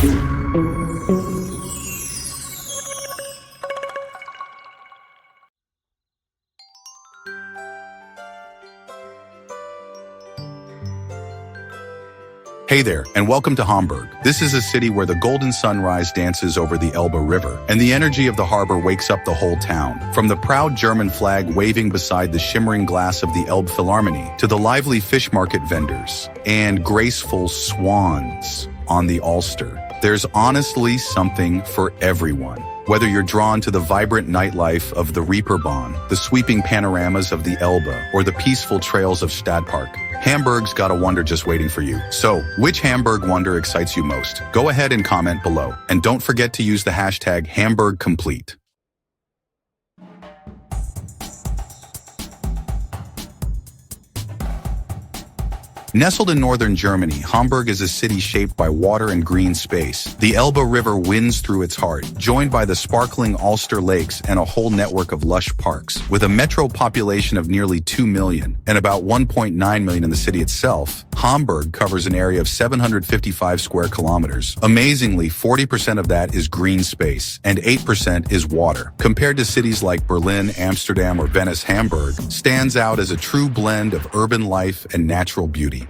Hey there, and welcome to Hamburg. This is a city where the golden sunrise dances over the Elbe River, and the energy of the harbor wakes up the whole town. From the proud German flag waving beside the shimmering glass of the Elbe Philharmonie, to the lively fish market vendors, and graceful swans on the Ulster. There's honestly something for everyone. Whether you're drawn to the vibrant nightlife of the Reeperbahn, the sweeping panoramas of the Elbe, or the peaceful trails of Stadtpark, Hamburg's got a wonder just waiting for you. So, which Hamburg wonder excites you most? Go ahead and comment below. And don't forget to use the hashtag HamburgComplete. Nestled in northern Germany, Hamburg is a city shaped by water and green space. The Elbe River winds through its heart, joined by the sparkling Ulster lakes and a whole network of lush parks. With a metro population of nearly 2 million and about 1.9 million in the city itself, Hamburg covers an area of 755 square kilometers. Amazingly, 40% of that is green space and 8% is water. Compared to cities like Berlin, Amsterdam, or Venice, Hamburg stands out as a true blend of urban life and natural beauty.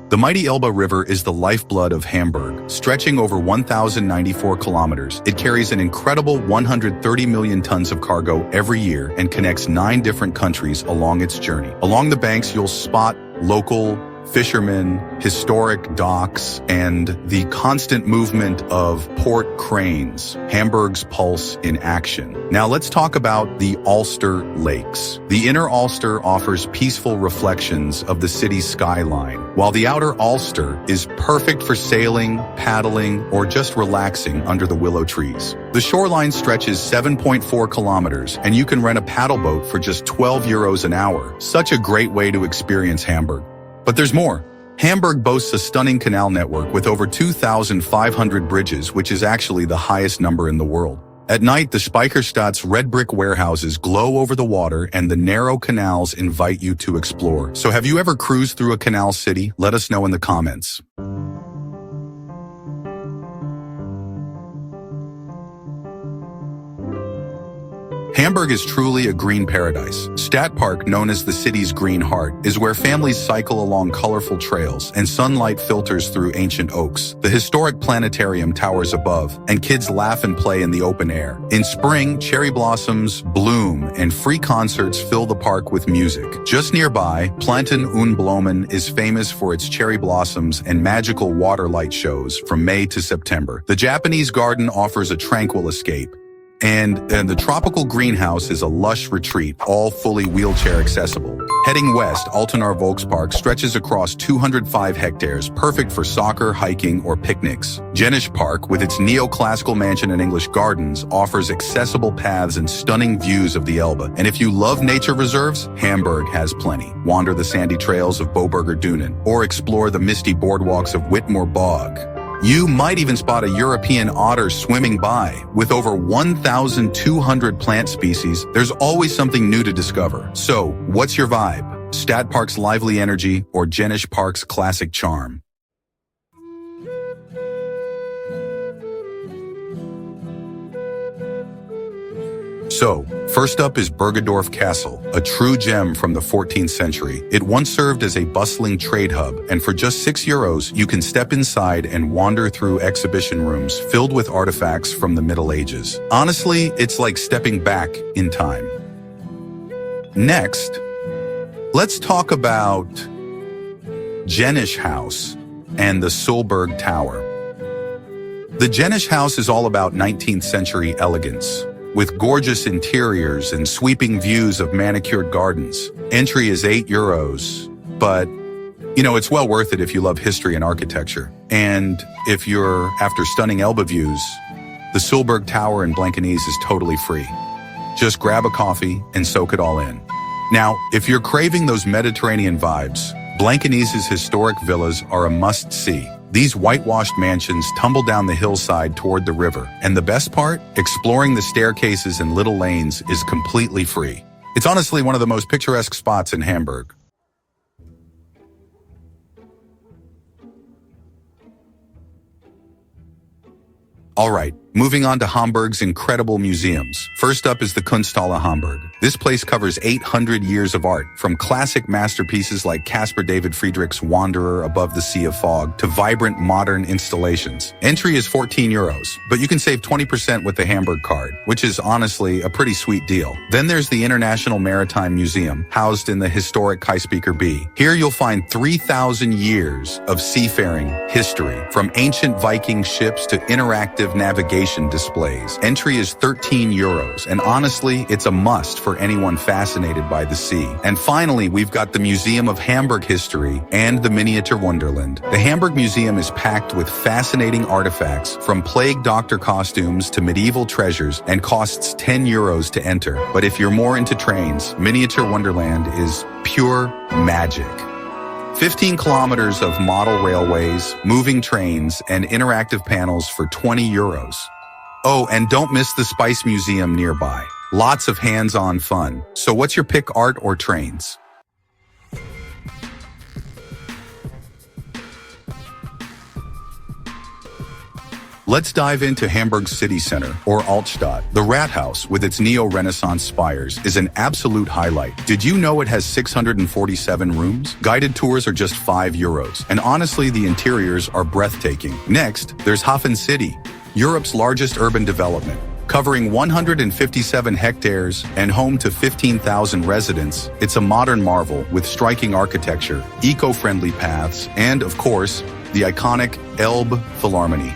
The mighty Elbe River is the lifeblood of Hamburg. Stretching over 1,094 kilometers, it carries an incredible 130 million tons of cargo every year and connects 9 different countries along its journey. Along the banks, you'll spot local fishermen, historic docks, and the constant movement of port cranes, Hamburg's pulse in action. Now let's talk about the Ulster Lakes. The inner Ulster offers peaceful reflections of the city's skyline, while the outer Ulster is perfect for sailing, paddling, or just relaxing under the willow trees. The shoreline stretches 7.4 kilometers, and you can rent a paddle boat for just 12 euros an hour. Such a great way to experience Hamburg. But there's more. Hamburg boasts a stunning canal network with over 2,500 bridges, which is actually the highest number in the world. At night, the Speicherstadt's red brick warehouses glow over the water and the narrow canals invite you to explore. So have you ever cruised through a canal city? Let us know in the comments. Hamburg is truly a green paradise. Stadtpark, known as the city's green heart, is where families cycle along colorful trails and sunlight filters through ancient oaks. The historic planetarium towers above, and kids laugh and play in the open air. In spring, cherry blossoms bloom and free concerts fill the park with music. Just nearby, Planten und Blumen is famous for its cherry blossoms and magical water light shows from May to September. The Japanese garden offers a tranquil escape. And the tropical greenhouse is a lush retreat, all fully wheelchair accessible. Heading west, Altenaar Volkspark stretches across 205 hectares, perfect for soccer, hiking, or picnics. Jenisch Park, with its neoclassical mansion and English gardens, offers accessible paths and stunning views of the Elbe. And if you love nature reserves, Hamburg has plenty. Wander the sandy trails of Boberger Dunen, or explore the misty boardwalks of Whitmore Bog. You might even spot a European otter swimming by. With over 1,200 plant species, there's always something new to discover. So, what's your vibe? Stadtpark's lively energy or Jenisch Park's classic charm? So, first up is Burgerdorf Castle, a true gem from the 14th century. It once served as a bustling trade hub, and for just 6 euros, you can step inside and wander through exhibition rooms filled with artifacts from the Middle Ages. Honestly, it's like stepping back in time. Next, let's talk about Jenisch House and the Sulberg Tower. The Jenisch House is all about 19th century elegance, with gorgeous interiors and sweeping views of manicured gardens. Entry is 8 euros, but, it's well worth it if you love history and architecture. And if you're after stunning Elbe views, the Sulberg Tower in Blankenese is totally free. Just grab a coffee and soak it all in. Now, if you're craving those Mediterranean vibes, Blankenese's historic villas are a must-see. These whitewashed mansions tumble down the hillside toward the river. And the best part? Exploring the staircases and little lanes is completely free. It's honestly one of the most picturesque spots in Hamburg. All right, moving on to Hamburg's incredible museums. First up is the Kunsthalle Hamburg. This place covers 800 years of art, from classic masterpieces like Caspar David Friedrich's Wanderer Above the Sea of Fog to vibrant modern installations. Entry is 14 euros, but you can save 20% with the Hamburg card, which is honestly a pretty sweet deal. Then there's the International Maritime Museum, housed in the historic Kaisbeker B. Here you'll find 3,000 years of seafaring history, from ancient Viking ships to interactive navigation displays. Entry is 13 euros, and honestly, it's a must for anyone fascinated by the sea. And finally, we've got the Museum of Hamburg History and the Miniature Wonderland. The Hamburg Museum is packed with fascinating artifacts, from plague doctor costumes to medieval treasures, and costs 10 euros to enter. But if you're more into trains, Miniature Wonderland is pure magic. 15 kilometers of model railways, moving trains, and interactive panels for 20 euros. Oh, and don't miss the Spice Museum nearby. Lots of hands-on fun. So what's your pick, art or trains? Let's dive into Hamburg's city center, or Altstadt. The Rathaus, with its neo-Renaissance spires, is an absolute highlight. Did you know it has 647 rooms? Guided tours are just 5 euros, and honestly, the interiors are breathtaking. Next, there's Hafen City, Europe's largest urban development. Covering 157 hectares and home to 15,000 residents, it's a modern marvel with striking architecture, eco-friendly paths, and, of course, the iconic Elbe Philharmonie.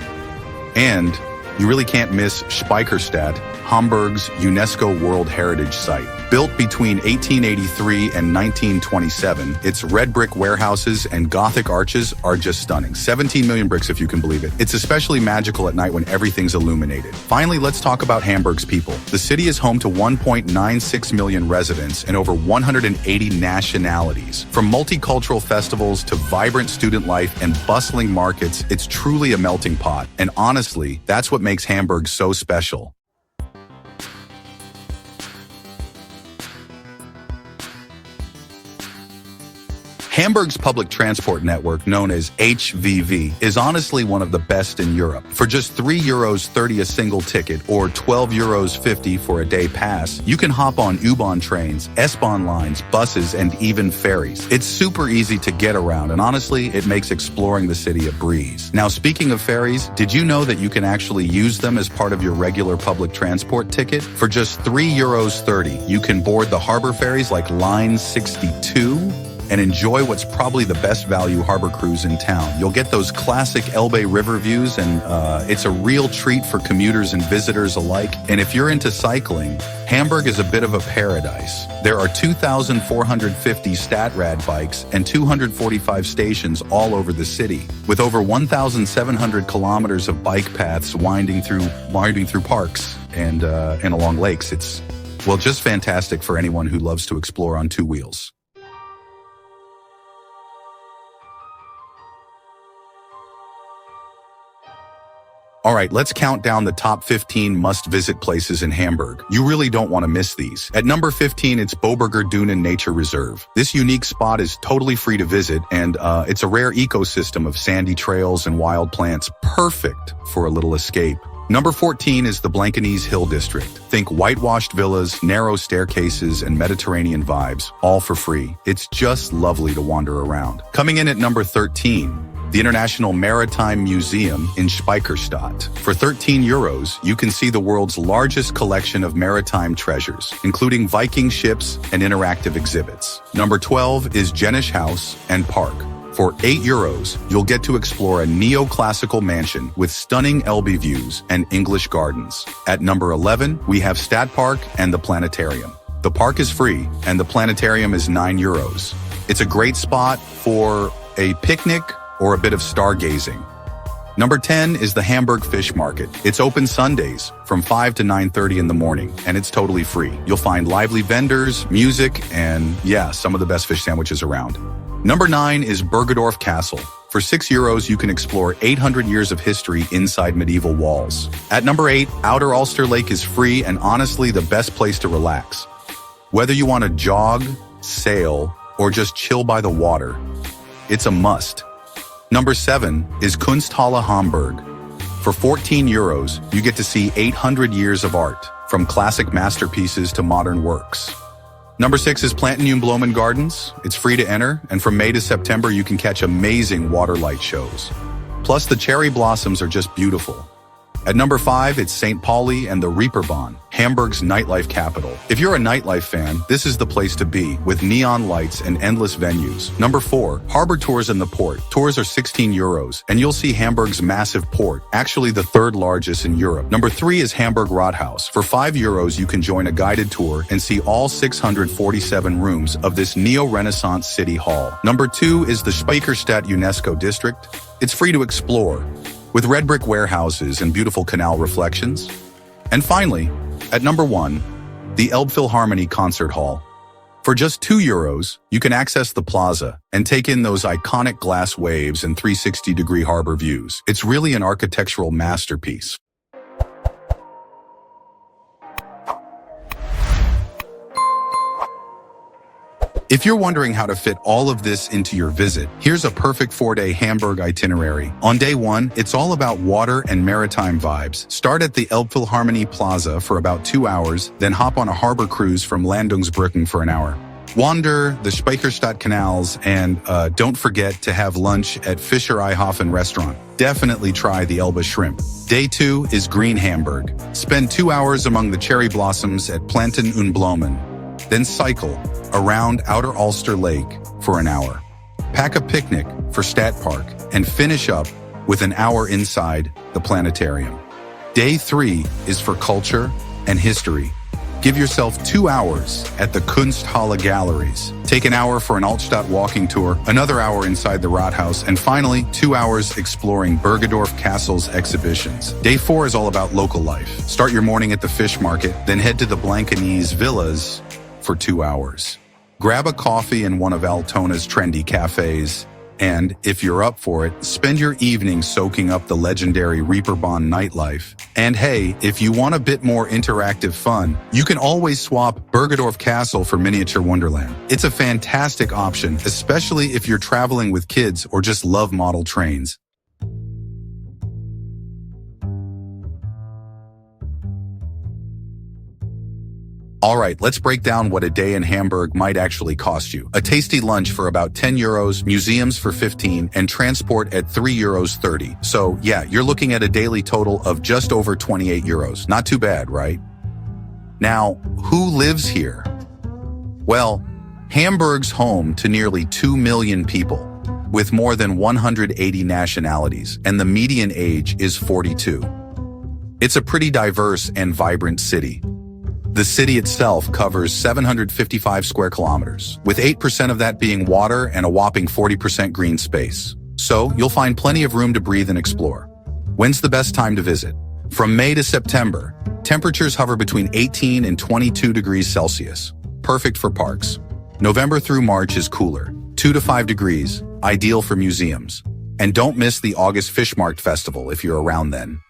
And you really can't miss Speicherstadt, Hamburg's UNESCO World Heritage Site. Built between 1883 and 1927, its red brick warehouses and Gothic arches are just stunning. 17 million bricks, if you can believe it. It's especially magical at night when everything's illuminated. Finally, let's talk about Hamburg's people. The city is home to 1.96 million residents and over 180 nationalities. From multicultural festivals to vibrant student life and bustling markets, it's truly a melting pot. And honestly, that's what makes Hamburg so special. Hamburg's public transport network, known as HVV, is honestly one of the best in Europe. For just 3 euros 30 a single ticket or 12 euros 50 for a day pass, you can hop on U-Bahn trains, S-Bahn lines, buses, and even ferries. It's super easy to get around, and honestly, it makes exploring the city a breeze. Now, speaking of ferries, did you know that you can actually use them as part of your regular public transport ticket? For just 3 euros 30, you can board the harbor ferries like Line 62, and enjoy what's probably the best value harbor cruise in town. You'll get those classic Elbe River views, and it's a real treat for commuters and visitors alike. And if you're into cycling, Hamburg is a bit of a paradise. There are 2,450 Stadtrad bikes and 245 stations all over the city, with over 1,700 kilometers of bike paths winding through parks and along lakes. It's, well, just fantastic for anyone who loves to explore on 2 wheels. All right, let's count down the top 15 must-visit places in Hamburg. You really don't want to miss these. At number 15, it's Boberger Dunen Nature Reserve. This unique spot is totally free to visit, and it's a rare ecosystem of sandy trails and wild plants, perfect for a little escape. Number 14 is the Blankenese Hill District. Think whitewashed villas, narrow staircases, and Mediterranean vibes, all for free. It's just lovely to wander around. Coming in at number 13, the International Maritime Museum in Speicherstadt. For 13 euros, you can see the world's largest collection of maritime treasures, including Viking ships and interactive exhibits. Number 12 is Jenisch House and Park. For 8 euros, you'll get to explore a neoclassical mansion with stunning Elbe views and English gardens. At number 11, we have Stadtpark and the Planetarium. The park is free, and the planetarium is 9 euros. It's a great spot for a picnic or a bit of stargazing. Number 10 is the Hamburg Fish Market. It's open Sundays from 5 to 9:30 in the morning, and it's totally free. You'll find lively vendors, music, and yeah, some of the best fish sandwiches around. Number 9 is Bergedorf Castle. For 6 euros, you can explore 800 years of history inside medieval walls. At number 8, Outer Ulster Lake is free and honestly the best place to relax. Whether you want to jog, sail, or just chill by the water, it's a must. Number 7 is Kunsthalle Hamburg. For 14 euros, you get to see 800 years of art, from classic masterpieces to modern works. Number 6 is Planten Blumen Gardens. It's free to enter, and from May to September, you can catch amazing water light shows. Plus, the cherry blossoms are just beautiful. At number 5, it's St. Pauli and the Reeperbahn, Hamburg's nightlife capital. If you're a nightlife fan, this is the place to be, with neon lights and endless venues. Number 4, Harbor Tours in the Port. Tours are 16 euros, and you'll see Hamburg's massive port, actually the third largest in Europe. Number 3 is Hamburg Rathaus. For 5 euros, you can join a guided tour and see all 647 rooms of this neo-Renaissance city hall. Number 2 is the Speicherstadt UNESCO district. It's free to explore, with red brick warehouses and beautiful canal reflections. And finally, at number 1, the Elbphilharmonie Concert Hall. For just 2 euros, you can access the plaza and take in those iconic glass waves and 360-degree harbor views. It's really an architectural masterpiece. If you're wondering how to fit all of this into your visit, here's a perfect 4-day Hamburg itinerary. On day 1, it's all about water and maritime vibes. Start at the Elbphilharmonie Plaza for about 2 hours, then hop on a harbor cruise from Landungsbrücken for an hour. Wander the Speicherstadt canals, and don't forget to have lunch at Fischereihofen restaurant. Definitely try the Elba shrimp. Day 2 is Green Hamburg. Spend 2 hours among the cherry blossoms at Planten und Blumen. Then cycle around Outer Ulster Lake for an hour. Pack a picnic for Stadtpark and finish up with an hour inside the planetarium. Day 3 is for culture and history. Give yourself 2 hours at the Kunsthalle Galleries. Take an hour for an Altstadt walking tour, another hour inside the Rathaus, and finally 2 hours exploring Bergedorf Castle's exhibitions. Day 4 is all about local life. Start your morning at the fish market, then head to the Blankenese Villas for 2 hours. Grab a coffee in one of Altona's trendy cafes, and if you're up for it, spend your evening soaking up the legendary Reeperbahn nightlife. And hey, if you want a bit more interactive fun, you can always swap Bergedorf Castle for Miniature Wonderland. It's a fantastic option, especially if you're traveling with kids or just love model trains. All right, let's break down what a day in Hamburg might actually cost you. A tasty lunch for about 10 euros, museums for 15, and transport at 3 euros 30. So yeah, you're looking at a daily total of just over 28 euros. Not too bad, right? Now, who lives here? Well, Hamburg's home to nearly 2 million people, with more than 180 nationalities, and the median age is 42. It's a pretty diverse and vibrant city. The city itself covers 755 square kilometers, with 8% of that being water and a whopping 40% green space. So you'll find plenty of room to breathe and explore. When's the best time to visit? From May to September, temperatures hover between 18 and 22 degrees Celsius, perfect for parks. November through March is cooler, 2 to 5 degrees, ideal for museums. And don't miss the August Fishmarkt Festival if you're around then.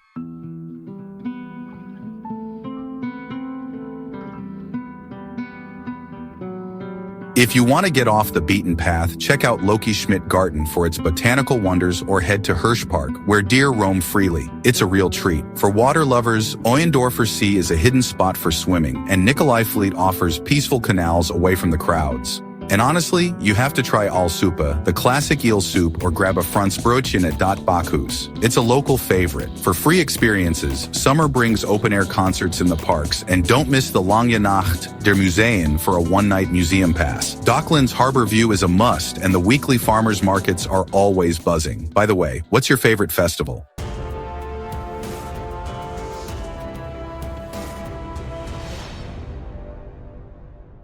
If you want to get off the beaten path, check out Loki Schmidt Garten for its botanical wonders or head to Hirsch Park, where deer roam freely. It's a real treat. For water lovers, Oyendorfer See is a hidden spot for swimming, and Nikolaivliet offers peaceful canals away from the crowds. And honestly, you have to try Aalsuppe, the classic eel soup, or grab a Franzbrötchen at Dat Bakhus. It's a local favorite. For free experiences, summer brings open-air concerts in the parks, and don't miss the Lange Nacht der Museen for a one-night museum pass. Dockland's Harbor View is a must, and the weekly farmers markets are always buzzing. By the way, what's your favorite festival?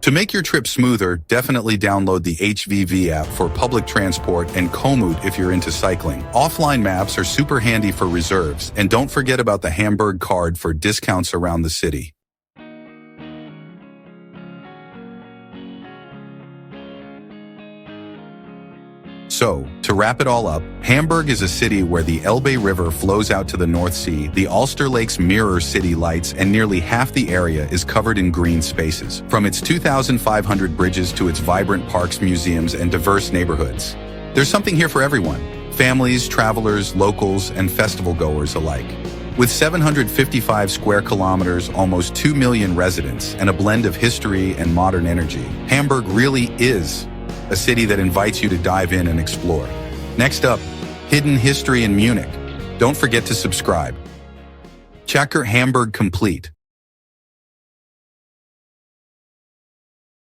To make your trip smoother, definitely download the HVV app for public transport and Komoot if you're into cycling. Offline maps are super handy for reserves, and don't forget about the Hamburg card for discounts around the city. So, to wrap it all up, Hamburg is a city where the Elbe River flows out to the North Sea, the Ulster Lakes mirror city lights, and nearly half the area is covered in green spaces. From its 2,500 bridges to its vibrant parks, museums, and diverse neighborhoods. There's something here for everyone: families, travelers, locals, and festival goers alike. With 755 square kilometers, almost 2 million residents, and a blend of history and modern energy, Hamburg really is a city that invites you to dive in and explore. Next up, hidden history in Munich. Don't forget to subscribe. Chapter Hamburg complete.